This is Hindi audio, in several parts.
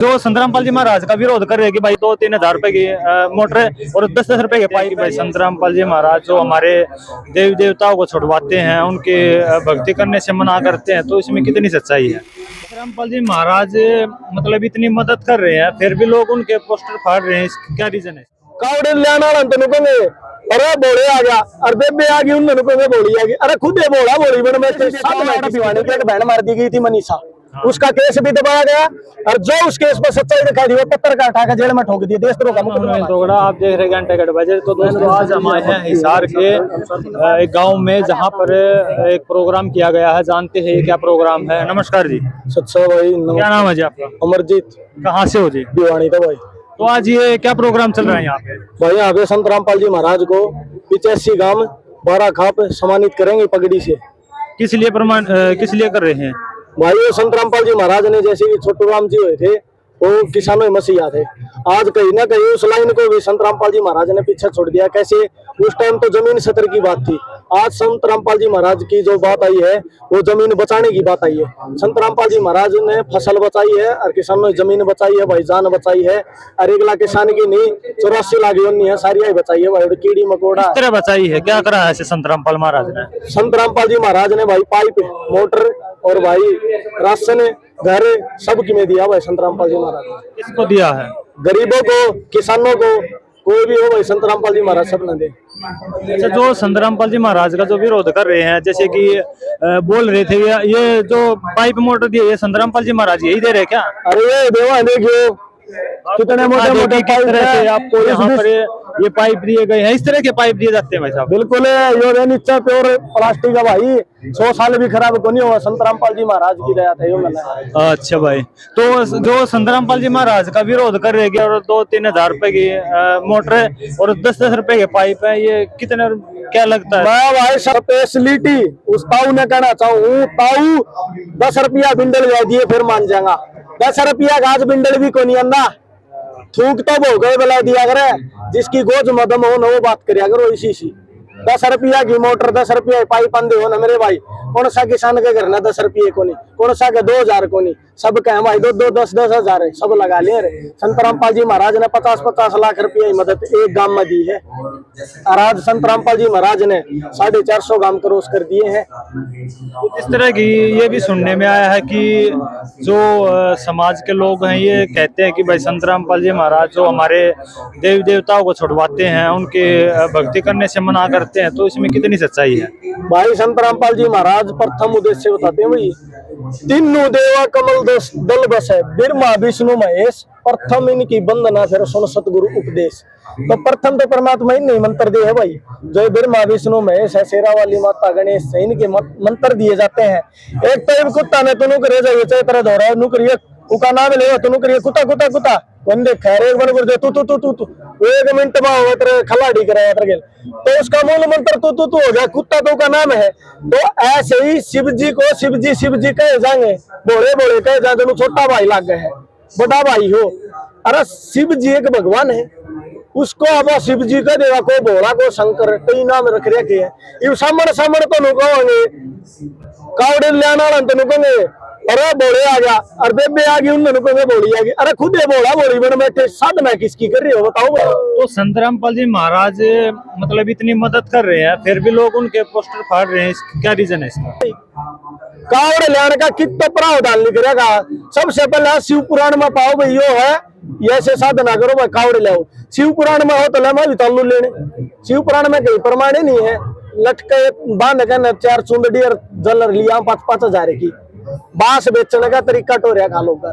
जो संत रामपाल जी महाराज का विरोध कर रहे हैं कि भाई 2-3 हजार रुपए की मोटर और 10-10 रुपए के पाइप। भाई संत रामपाल जी महाराज जो हमारे देवी देवताओं को छुड़वाते हैं, उनके भक्ति करने से मना करते हैं, तो इसमें कितनी सच्चाई है? संत रामपाल जी महाराज मतलब इतनी मदद कर रहे हैं, फिर भी लोग उनके पोस्टर फाड़ रहे हैं, इसका क्या रीजन है? कावड़े लेना अरे बोले आ गया, अरे बेबे आ गई, उन्होंने बोली आ गई, अरे खुद ये बोला बोली बन में पिवाने की एक बहन मार दी गई थी मनीषा, उसका केस भी दबाया गया और जो उस केस पर सच्चाई दिखाई दी वो पत्थर उठा के जेल में ठोक दिया। देशद्रोह का मुकदमा। आप देख रहे हैं घंटे बजे। तो दोस्तों आज हम आए हैं हिसार के एक गांव में, जहां पर एक प्रोग्राम किया गया है। जानते हैं क्या प्रोग्राम है? नमस्कार जी। सच्चा भाई। क्या नाम है जी आपका? अमरजीत। कहाँ से हो जी? भिवानी था भाई। तो आज ये क्या प्रोग्राम चल रहा है यहाँ पे? भाई यहाँ पे संत रामपाल जी महाराज को 85 गांव 12 खाप सम्मानित करेंगे पगड़ी से। किस लिए कर रहे हैं भाई? वो संत रामपाल जी महाराज ने जैसे कि छोटू राम जी हुए थे, वो किसानों में मसीहा थे। आज कहीं ना कहीं उस लाइन को भी संत रामपाल जी महाराज ने पीछे छोड़ दिया। कैसे? उस टाइम तो जमीन सतर की बात थी, आज संत रामपाल जी महाराज की जो बात आई है वो जमीन बचाने की बात आई है। संत रामपाल जी महाराज ने फसल बचाई है और किसानों ने जमीन बचाई है भाई, जान बचाई है। और 1 लाख किसान की नहीं 84 लाख योनी है, सारी बचाई है भाई। कीड़ी मकोड़ा किस तरह बचाई है? क्या करा है संत रामपाल महाराज ने? संत रामपाल जी महाराज ने भाई पाइप, मोटर और भाई राशन, घर सब की में दिया भाई संत रामपाल जी महाराज ने। किसको दिया है? गरीबों को, किसानों को, कोई भी हो भाई, संत रामपाल जी महाराज सब न दे। अच्छा, जो संत रामपाल जी महाराज का जो विरोध कर रहे हैं, जैसे कि बोल रहे थे ये जो पाइप मोटर दिए ये संत रामपाल जी महाराज यही दे रहे क्या? अरे ये देवा देखियो कितने मोटे मोटे पाइप है आपको यहाँ पर ये पाइप दिए गए हैं। इस तरह के पाइप दिए जाते हैं भाई साहब? बिल्कुल है, यो नीचे प्योर प्लास्टिक है भाई, 100 साल भी खराब को नहीं हुआ। संत रामपाल जी महाराज की दया था यो मैंने। अच्छा भाई, तो जो संत रामपाल जी महाराज का विरोध कर रहे हैं और 2-3 हजार रुपए की मोटर और 10-10 रुपए के पाइप है, ये कितने क्या लगता है? मैं भाई स्पेशलिटी उस ताऊ ने कहना चाहूँ, ताऊ 10 रुपया बिंडल दे दिए फिर मान जाएगा। 10 रुपया गाज बिंडल भी को नहीं अंदा, थूक तो भो गए बला दिया करे, जिसकी गोज मदम हो न वो बात करिया करो। इसी 10 रुपया की मोटर 10 रुपया पाइप अंधे हो ना मेरे भाई। कौन सा किसान के घर ना 10 रुपये को नहीं, कौन सा के 2000 को नहीं, सब कहे भाई 2-10 हजार है, सब लगा ले रे। संत रामपाल जी महाराज ने 50-50 लाख रुपया की मदद एक गांव में दी है और आज संत रामपाल जी महाराज ने 450 गांव क्रॉस कर दिए हैं। इस तरह की ये भी सुनने में आया है कि जो समाज के लोग हैं ये कहते हैं कि भाई संत रामपाल जी महाराज जो हमारे देवी देवताओं को छुड़वाते हैं, उनके भक्ति करने से मना करते हैं, तो इसमें कितनी सच्चाई है? भाई संत रामपाल जी महाराज प्रथम उद्देश्य बताते हैं भाई, तीनों देवा कमल दल बस है, ब्रह्मा विष्णु महेश, प्रथम इनकी वंदना फिर सुन सतगुरु उपदेश। तो प्रथम तो परमात्मा ही नहीं मंत्र दिए है भाई, जो ब्रह्मा विष्णु महेश है, शेरा वाली माता गणेश है, इनके मंत्र दिए जाते हैं। एक तो कुत्ता ने तो नुकरे जाइए तरह दौड़ा नुकरिए उका नाम ले तो नुकरिए कुत्ता कुत्ता कुत्ता वंदे खैर एक बार दे तू तू तू तू 1 मिनट में हो तेरे खलाड़ी कराया तेरे गेल, तो उसका मूल मंत्र तू तू तू हो गया, कुत्ता तो का नाम है। तो ऐसे ही शिव जी को शिव जी कहे जाएंगे, बोले बोले कहे जाएंगे, छोटा भाई लाग गए है, बड़ा भाई हो। अरे शिव जी एक भगवान है, उसको अब शिव जी का देवा को बोला को शंकर कई नाम रख रखे हैं। ये सामने तो नु कहोगे कावड़े लेना तो नु कहोगे अरे बोले आ गया, अरे बेबे आ गई, उन्होंने बोली आ गई, अरे खुद ये बोला बोली बन में साधना किसकी कर रही हो बताओ। तो संत रामपाल जी महाराज मतलब इतनी मदद कर रहे हैं, फिर भी लोग उनके पोस्टर फाड़ रहे हैं, क्या रीजन है इसका? कावड़ लेने का कितना प्रावधान लिख रहेगा? सबसे पहले शिव पुराण में पाओ भाई यो है, ऐसे साधना करो भाई कावड़ ले। शिव पुराण में हो तो ले मैं तालू लेने, शिव पुराण में कहीं प्रमाण ही नहीं है। लटके बांध के 4 चुंदड़ी और जल लिया 5-5 हजार की, बांस बेचने का तरीका तो रहा खा लोग।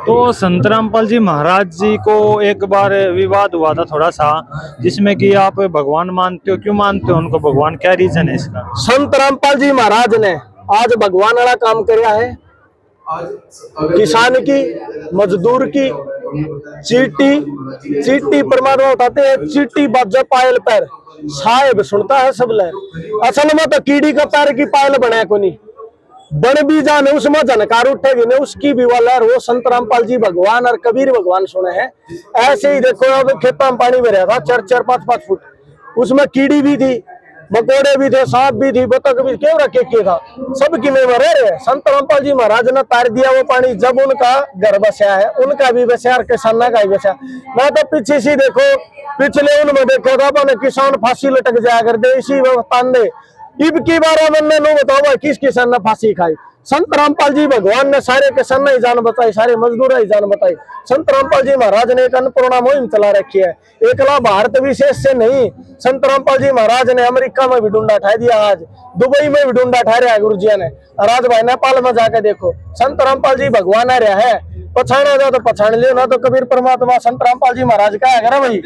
तो संत रामपाल जी महाराज जी को एक बार विवाद हुआ था थोड़ा सा, जिसमें कि आप भगवान मानते हो, क्यों मानते हो उनको भगवान, क्या रीजन है इसका? संत रामपाल जी महाराज ने आज भगवान वाला काम किया है। किसान की, मजदूर की चीटी परमात्मा बताते हैं, चीटी बाजा पायल पैर साहेब सुनता है सब ले। असल में तो कीड़ी का पैर की पायल बने को नहीं, बन भी जाने उसमें जनकार उठेगी ने उसकी भी वाला। वो संत रामपाल जी भगवान और कबीर भगवान सुने हैं। ऐसे ही देखो अब खेतों में पानी भरा था 4-4, 5-5 फुट, उसमें कीड़ी भी थी, मकोड़े भी थे, सांप भी थी, बतख भी, क्यों रखे के था, सबकी में रह रहे। संत रामपाल जी महाराज ने तार दिया वो पानी, जब उनका घर बसा है, उनका भी बसा और किसाना का भी बसा। मैं तो पीछे से देखो, पिछले उनमें देखा था अपने किसान फांसी लटक जाया करते इसी तांदे। इब की बार मैंने नो बताओ भाई किस किसान ने फांसी खाई। संत रामपाल जी भगवान ने सारे किसान ने जान बताई, सारे मजदूर ही जान बताई। संत रामपाल जी महाराज ने एक अन्नपूर्णा मुहिम चला रखी है, एकला भारत विशेष से नहीं। संत रामपाल जी महाराज ने अमेरिका में भी डूंडा ठा दिया, आज दुबई में भी डूंडा ठहराया गुरु जी ने, और आज भाई नेपाल में जाकर देखो। संत रामपाल जी भगवान आ रहा है, पछाना जाओ तो पछाण लियो ना, तो कबीर परमात्मा संत रामपाल जी महाराज का है भाई।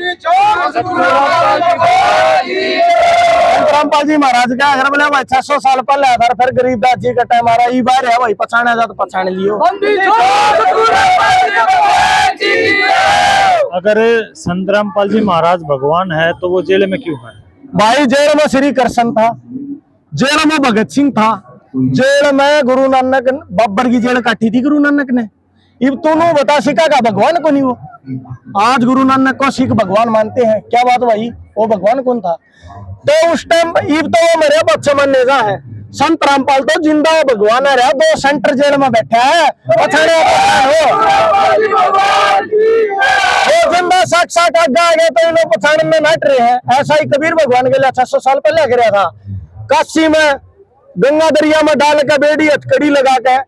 संत रामपाल जी महाराज का अगर बोले भाई 600 साल पहले आधार, फिर गरीबदास जी का टाइम आ रहा है, बार है भाई, पछाना जाओ तो पछाण लियो। अगर संत रामपाल जी महाराज भगवान है तो वो जेल में क्यों है? भाई जेल में श्री कृष्ण था, जेल में भगत सिंह था, जेल में गुरु नानक, बाबर की जेल काटी थी गुरु नानक ने। इब दोनों बता सिखा का भगवान को नहीं वो। आज गुरु नानक को सिख भगवान मानते हैं, क्या बात भाई, वो भगवान कौन था? तो उस टाइम इब तो वो मेरे बच्चे मानने जा है। संत रामपाल तो जिंदा भगवान आ रहा, 2 सेंटर जेल में बैठा है, वो जिंदा साक्षात आगे आ गए तो इन लोग पछाण में नट रहे हैं। ऐसा ही कबीर भगवान के लिए 600 साल पहले गिरा था, काशी में गंगा दरिया में डाल के बेड़ी हथकड़ी लगा के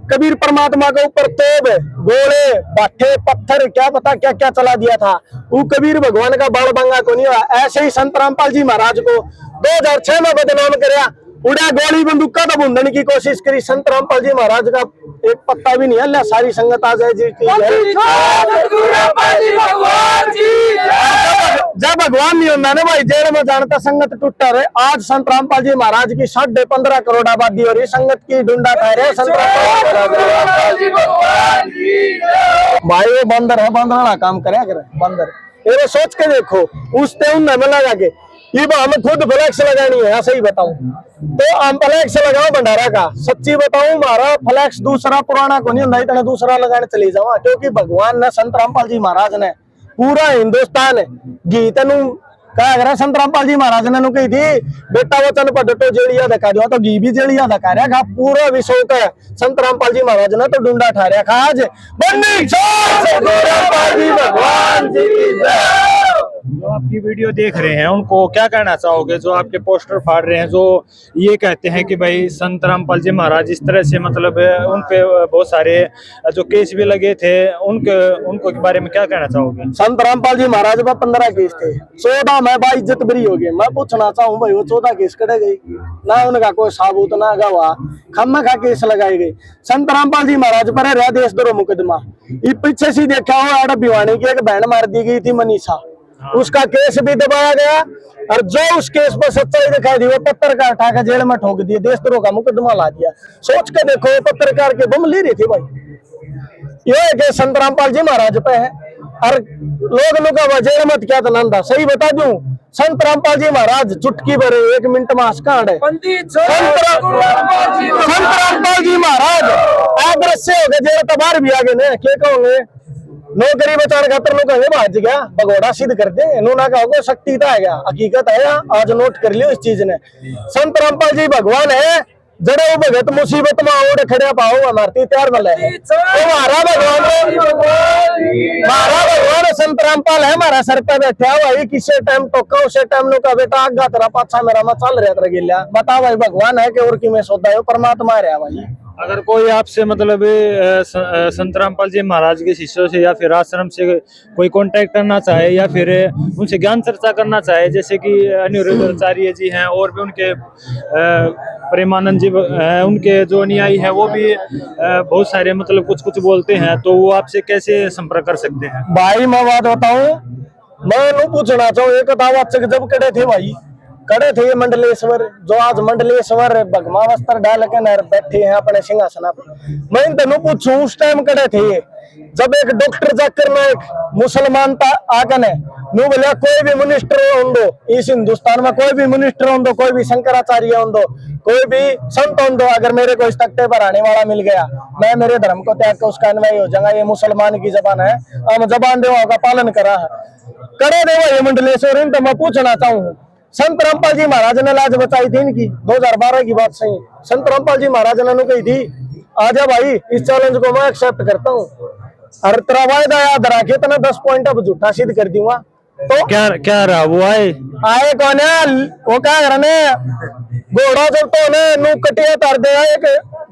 कबीर परमात्मा के ऊपर तोप, गोले, बाठे, पत्थर, क्या पता क्या क्या चला दिया था। वो कबीर भगवान का बाल बंगा को नहीं हुआ। ऐसे ही संत रामपाल जी महाराज को 2006 में बदनाम करया, उड़ा गोली बंदूका तो भूंदने की कोशिश करी। संत रामपाल जी महाराज का एक पत्ता भी नहीं हल्ला, सारी संगत आ जाए जी की जब भगवान नहीं होता ना भाई, जेल में जानता संगत टूटा रहे। आज संत रामपाल जी महाराज की 15.5 करोड़ आबादी हो रही, संगत की ढूंढा खा रहे संत रामपाल जी भाई। वो बंदर है, बंदर वाला काम करे बंदर। ये सोच के देखो, उस टाइम में लगा के ये हमें खुद फ्लैक्स लगानी है, ऐसा ही बताऊं तो हम फ्लैक्स लगाओ भंडारा का। सच्ची बताऊं, हमारा फ्लैक्स दूसरा पुराना को नहीं होता, इतना दूसरा लगाने चले जाऊँ, क्योंकि भगवान ने संत रामपाल जी महाराज ने पूरा हिंदुस्तान घी तेन क्या अगर संत रामपाल जी महाराज ने कही थी, बेटा वचन पर डटो जेड़िया धका दिया, तो घी भी जेड़िया धका रहा पूरा विश्व का। संत रामपाल जी महाराज ने तो डूंडा ठा रहा था आज। भगवान जी जो आपकी वीडियो देख रहे हैं उनको क्या कहना चाहोगे, जो आपके पोस्टर फाड़ रहे हैं, जो ये कहते हैं कि भाई संत रामपाल जी महाराज इस तरह से, मतलब उन पे बहुत सारे जो केस भी लगे थे, उनको के बारे में क्या कहना चाहोगे? संत रामपाल जी महाराज पर 15 केस थे, 14 में बाइज्जत बरी हो गई। मैं पूछना चाहूँ भाई, वो 14 केस कटे गई ना, उनका कोई साबूत ना गवाह, खम्मा खा केस लगाई गई। संत रामपाल जी महाराज पर है देशद्रोह मुकदमा। पीछे से देखा हो आड़ा भिवानी की एक बहन मार दी गई थी मनीषा, उसका केस भी दबाया गया, और जो उस केस पर सच्चाई दिखाई दी वो पत्रकार उठा के जेल में ठोक दिए, देशद्रोह का मुकदमा ला दिया। सोच के देखो, पत्रकार के बम ले रही थी भाई। ये के संत रामपाल जी महाराज पे है, और लोग का जेल मत क्या नंदा। सही बता दूं, संत रामपाल जी महाराज चुटकी भरे 1 मिनट में हंसकांड है। संत रामपाल जी महाराज आदर्श हो गए, जेल तो बाहर भी आ गए, क्या कहोगे? नौकरी बचाने खातर लोग कहेंगे भाज गया, भगोड़ा सिद्ध कर दे, इन्होंने कहोगे शक्ति तो है, हकीकत है। आज नोट कर लियो इस चीज ने, संत रामपाल जी भगवान है, जड़े वो भगत मुसीबत में ओढ़ खड़े पाओ हमारे तैयार वाला है। तो हमारा भगवान संत रामपाल है, हमारा सर पे बैठा हुआ है, किसी टाइम टोका उसे टाइम नो का बेटा आगा तेरा पाछा मेरा मैं चल रहा तेरा गिल्ला। बता भाई, भगवान है कि और की में सोता है, परमात्मा रहा भाई। अगर कोई आपसे मतलब संत रामपाल जी महाराज के शिष्यों से या फिर आश्रम से कोई कांटेक्ट करना चाहे, या फिर उनसे ज्ञान चर्चा करना चाहे, जैसे कि अनिरुद्ध आचार्य जी हैं, और भी उनके प्रेमानंद जी हैं, उनके जो अनुयायी हैं वो भी बहुत सारे मतलब कुछ कुछ बोलते हैं, तो वो आपसे कैसे संपर्क कर सकते हैं? भाई मैं बात बताऊं, मैं पूछना चाहूँ, एक दावाचक जब कड़े थे भाई, कड़े थे ये मंडलेश्वर, जो आज मंडलेश्वर भगमा वस्त्र डाल के नर बैठे हैं अपने सिंहासन पर। मैं इनको पूछूं, उस टाइम कड़े थे जब एक डॉक्टर जाकर ना एक मुसलमान आकर ने नु बोलिया, कोई भी मिनिस्टर हो दो इस हिंदुस्तान में, कोई भी मिनिस्टर हो दो, कोई भी शंकराचार्य हो दो, कोई भी संत हो दो, अगर मेरे को इस तख्ते पर आने वाला मिल गया, मैं मेरे धर्म को त्याग कर उसका अनुयायी हो जाऊंगा। ये मुसलमान की जबान है, हम जबान देवा का पालन करा है। करे देवा ये मंडलेश्वर। तो मैं पूछना चाहूँ, संत रामपाल जी महाराज ने लाज बचाई थी इनकी, 2012 की बात सही। संत रामपाल जी महाराज ने कही थी आजा भाई इस चैलेंज को मैं एक्सेप्ट करता हूँ, और तेरा वायदा याद रखे तो 10 पॉइंट अब झूठा सिद्ध कर दूंगा। तो क्या क्या रहा वो आए कौन है वो, क्या करने घोड़ा जब तो ने नू कटिया तार दे एक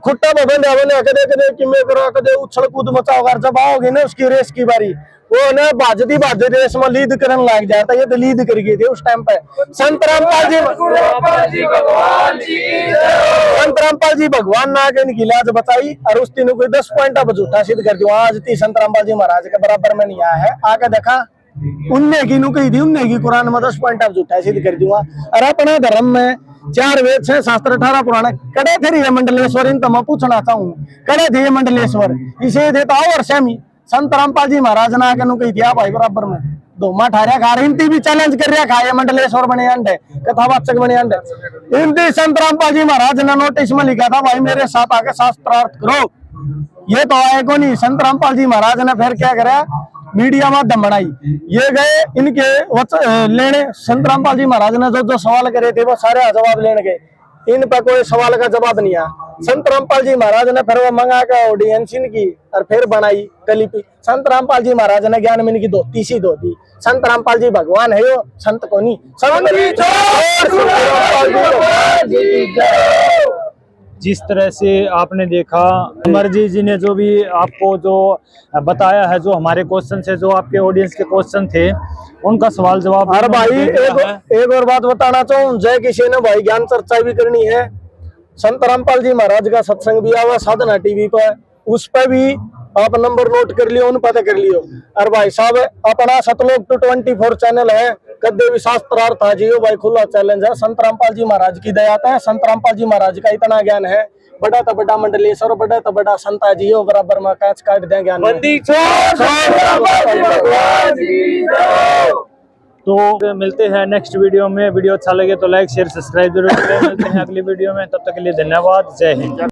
खुट्टा बबन दे कदे कि मैं करो कदे उछल कूद मचाओ कर, जब आओगे ना उसकी रेस की बारी वो ना बाजती रेस में लीड करने लग जाता, ये तो लीड कर गए थे उस टाइम पे। संत रामपाल जी भगवान ना के इनकी लाज बचाई, और उस दिन कोई 10 पॉइंट अब झूठा सिद्ध कर दिया। आज ती संत रामपाल जी महाराज के बराबर में नहीं आया है, आके देखा उनने की नु कही थी, उनने की कुरान में 10 पॉइंट अब झूठा सिद्ध कर दूंगा। और अपना धर्म में 4 वेद 6 शास्त्र 18 पुराण कड़े थे ये मंडलेश्वर, इन तो मैं पूछना चाहूँ कड़े थे ये मंडलेश्वर, इसे देता और श्यामी संत रामपाल जी महाराज ने आके नु कही थी भाई बराबर में धोमा ठारिया खा रहे, इनती भी चैलेंज कर रहा खाए मंडलेश्वर बने अंडे कथावाचक बने अंडे। इनती संत रामपाल जी महाराज ने नोटिस में लिखा था भाई मेरे साथ आके शास्त्रार्थ करो, ये तो आए को नहीं। संत रामपाल जी महाराज ने फिर क्या करा, मीडिया में दम बढ़ाई, ये गए इनके लेने। संत रामपाल जी महाराज ने जो सवाल करे थे वो सारे जवाब लेने गए, इन पर कोई सवाल का जवाब नहीं आया। संत रामपाल जी महाराज ने फिर वो मंगा के ऑडियंस इनकी और फिर बनाई कलिपी। संत रामपाल जी महाराज ने ज्ञान में इनकी धोती सी धोती। संत रामपाल जी भगवान है यो, संत को नहीं। जिस तरह से आपने देखा अमरजीत जी ने जो भी आपको जो बताया है, जो हमारे क्वेश्चन से जो आपके ऑडियंस के क्वेश्चन थे उनका सवाल जवाब। और भाई एक और बात बताना चाहूँ, जय किसी ने भाई ज्ञान चर्चा भी करनी है, संत रामपाल जी महाराज का सत्संग भी आवा साधना टीवी पर, उस पर भी आप नंबर नोट कर लियो, उन पता कर लियो। और भाई साहब अपना सतलोक 224 चैनल है, कदे भी शास्त्रार्थ आ जियो भाई, खुला चैलेंज है। संत रामपाल जी महाराज की दया है, संत रामपाल जी महाराज का इतना ज्ञान है, बड़ा तो बड़ा मंडलेश्वर, बड़ा तो बड़ा संता जी हो, बराबर में कैच काट दें ज्ञान। तो मिलते हैं नेक्स्ट वीडियो में। वीडियो अच्छा लगे तो लाइक शेयर सब्सक्राइब जरूर करें। मिलते हैं अगली वीडियो में, तब तक के लिए धन्यवाद। जय हिंद।